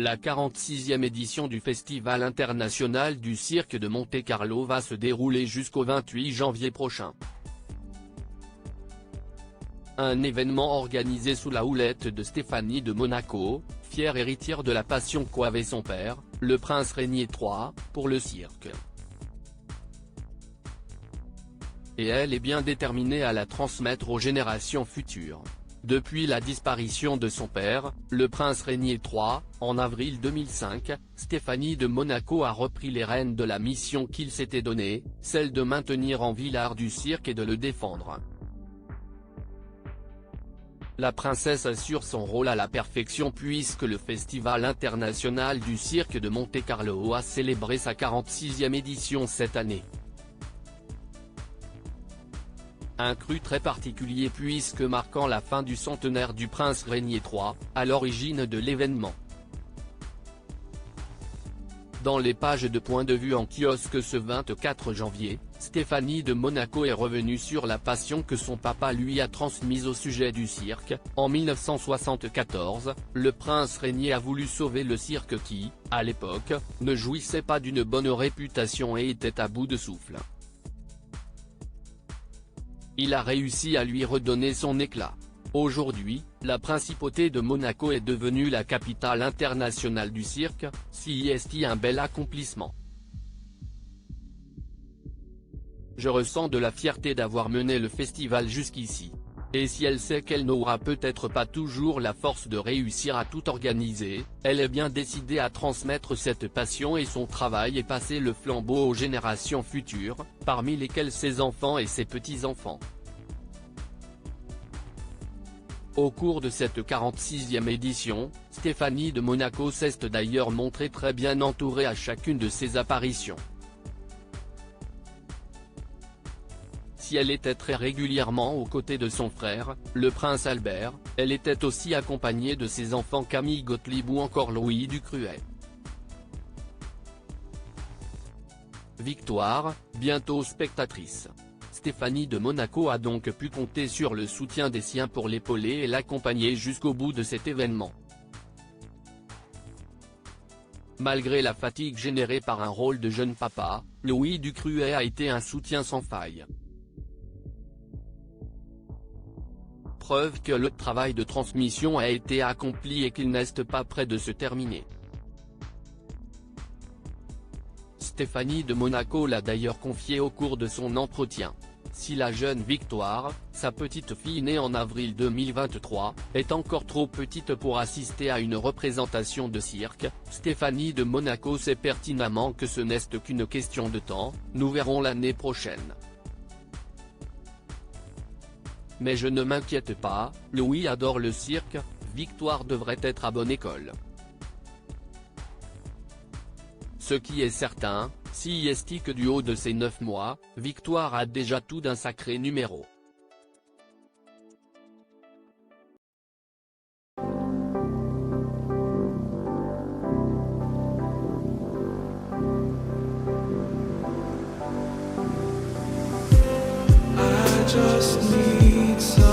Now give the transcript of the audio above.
La 46e édition du Festival international du cirque de Monte-Carlo va se dérouler jusqu'au 28 janvier prochain. Un événement organisé sous la houlette de Stéphanie de Monaco, fière héritière de la passion qu'avait son père, le prince Régnier III, pour le cirque. Et elle est bien déterminée à la transmettre aux générations futures. Depuis la disparition de son père, le prince Régnier III, en avril 2005, Stéphanie de Monaco a repris les rênes de la mission qu'il s'était donnée, celle de maintenir en vie l'art du cirque et de le défendre. La princesse assure son rôle à la perfection puisque le Festival international du cirque de Monte-Carlo a célébré sa 46e édition cette année. Un cru très particulier puisque marquant la fin du centenaire du prince Régnier III, à l'origine de l'événement. Dans les pages de point de vue en kiosque ce 24 janvier, Stéphanie de Monaco est revenue sur la passion que son papa lui a transmise au sujet du cirque. En 1974, le prince Régnier a voulu sauver le cirque qui, à l'époque, ne jouissait pas d'une bonne réputation et était à bout de souffle. Il a réussi à lui redonner son éclat. Aujourd'hui, la principauté de Monaco est devenue la capitale internationale du cirque, c'est un bel accomplissement. Je ressens de la fierté d'avoir mené le festival jusqu'ici. Et si elle sait qu'elle n'aura peut-être pas toujours la force de réussir à tout organiser, elle est bien décidée à transmettre cette passion et son travail et passer le flambeau aux générations futures, parmi lesquelles ses enfants et ses petits-enfants. Au cours de cette 46e édition, Stéphanie de Monaco s'est d'ailleurs montrée très bien entourée à chacune de ses apparitions. Si elle était très régulièrement aux côtés de son frère, le prince Albert, elle était aussi accompagnée de ses enfants Camille Gottlieb ou encore Louis Ducruet. Victoire, bientôt spectatrice. Stéphanie de Monaco a donc pu compter sur le soutien des siens pour l'épauler et l'accompagner jusqu'au bout de cet événement. Malgré la fatigue générée par un rôle de jeune papa, Louis Ducruet a été un soutien sans faille. Preuve que le travail de transmission a été accompli et qu'il n'est pas près de se terminer. Stéphanie de Monaco l'a d'ailleurs confié au cours de son entretien. Si la jeune Victoire, sa petite fille née en avril 2023, est encore trop petite pour assister à une représentation de cirque, Stéphanie de Monaco sait pertinemment que ce n'est qu'une question de temps, nous verrons l'année prochaine. Mais je ne m'inquiète pas, Louis adore le cirque, Victoire devrait être à bonne école. Ce qui est certain, si que du haut de ses 9 mois, Victoire a déjà tout d'un sacré numéro. I just need some